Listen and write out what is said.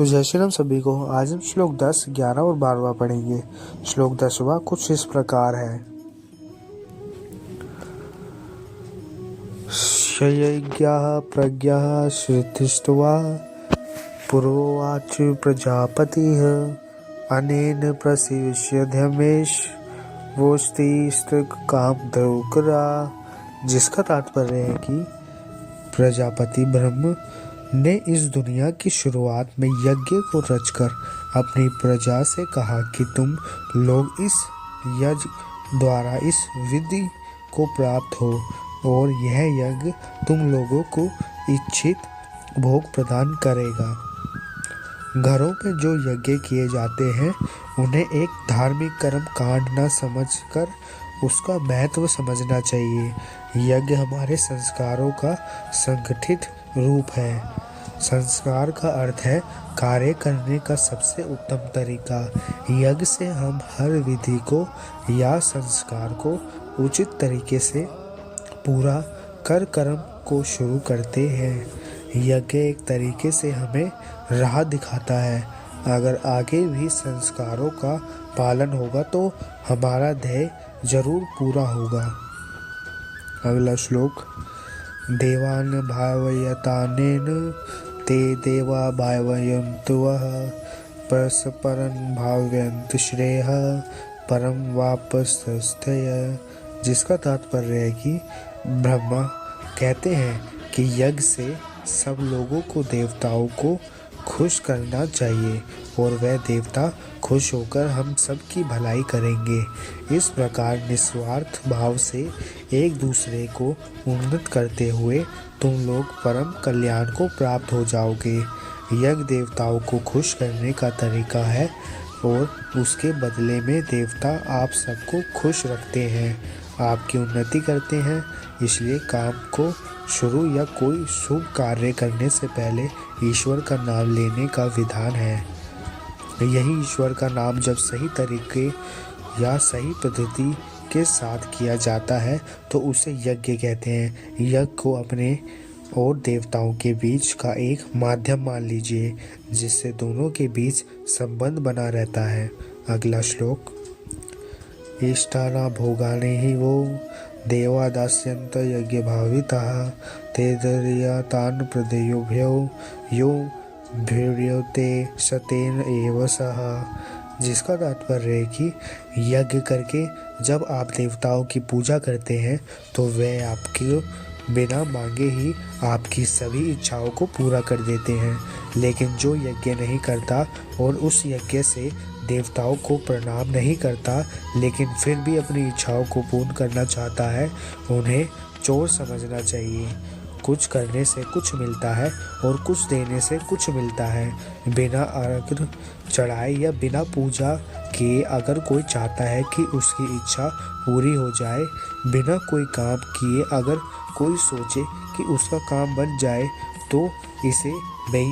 तो जय श्री राम सभी को। आज हम श्लोक 10, 11 और 12वां पढ़ेंगे। श्लोक 10वां कुछ इस प्रकार है। शयज्ञः प्रज्ञः श्रुतिस्त्वा पुरोवाच प्रजापतिः अनेन प्रसीदध्यमेश वोस्तिस्त्कामधुकरा। जिसका तात्पर्य है कि प्रजापति ब्रह्म ने इस दुनिया की शुरुआत में यज्ञ को रचकर अपनी प्रजा से कहा कि तुम लोग इस यज्ञ द्वारा इस विधि को प्राप्त हो और यह यज्ञ तुम लोगों को इच्छित भोग प्रदान करेगा। घरों में जो यज्ञ किए जाते हैं उन्हें एक धार्मिक कर्म कांड न समझकर उसका महत्व समझना चाहिए। यज्ञ हमारे संस्कारों का संगठित रूप है। संस्कार का अर्थ है कार्य करने का सबसे उत्तम तरीका। यज्ञ से हम हर विधि को या संस्कार को उचित तरीके से पूरा कर कर्म को शुरू करते हैं। यज्ञ एक तरीके से हमें राह दिखाता है। अगर आगे भी संस्कारों का पालन होगा तो हमारा ध्येय जरूर पूरा होगा। अगला श्लोक। देवान भावयतानेन ते देवा भावयन्तु वः परस्परं भावयन्तु श्रेयः परम वापस्थय। जिसका तात्पर्य है कि ब्रह्मा कहते हैं कि यज्ञ से सब लोगों को देवताओं को खुश करना चाहिए और वह देवता खुश होकर हम सब की भलाई करेंगे। इस प्रकार निस्वार्थ भाव से एक दूसरे को उन्नत करते हुए तुम लोग परम कल्याण को प्राप्त हो जाओगे। यज्ञ देवताओं को खुश करने का तरीका है और उसके बदले में देवता आप सबको खुश रखते हैं, आपकी उन्नति करते हैं। इसलिए काम को शुरू या कोई शुभ कार्य करने से पहले ईश्वर का नाम लेने का विधान है। यही ईश्वर का नाम जब सही तरीके या सही पद्धति के साथ किया जाता है तो उसे यज्ञ कहते हैं। यज्ञ को अपने और देवताओं के बीच का एक माध्यम मान लीजिए जिससे दोनों के बीच संबंध बना रहता है। अगला श्लोक। इष्टाना भोगानि हि वो देवा दास्यन्त यज्ञ भाविताः तेदर्यातान् प्रदेयोभ्यो यो भीर्यते सतेन एव सः। जिसका तात्पर्य है कि यज्ञ करके जब आप देवताओं की पूजा करते हैं तो वे आपके बिना मांगे ही आपकी सभी इच्छाओं को पूरा कर देते हैं। लेकिन जो यज्ञ नहीं करता और उस यज्ञ से देवताओं को प्रणाम नहीं करता लेकिन फिर भी अपनी इच्छाओं को पूर्ण करना चाहता है, उन्हें चोर समझना चाहिए। कुछ करने से कुछ मिलता है और कुछ देने से कुछ मिलता है। बिना अर्घ्य चढ़ाए या बिना पूजा किए अगर कोई चाहता है कि उसकी इच्छा पूरी हो जाए, बिना कोई काम किए अगर कोई सोचे कि उसका काम बन जाए तो इसे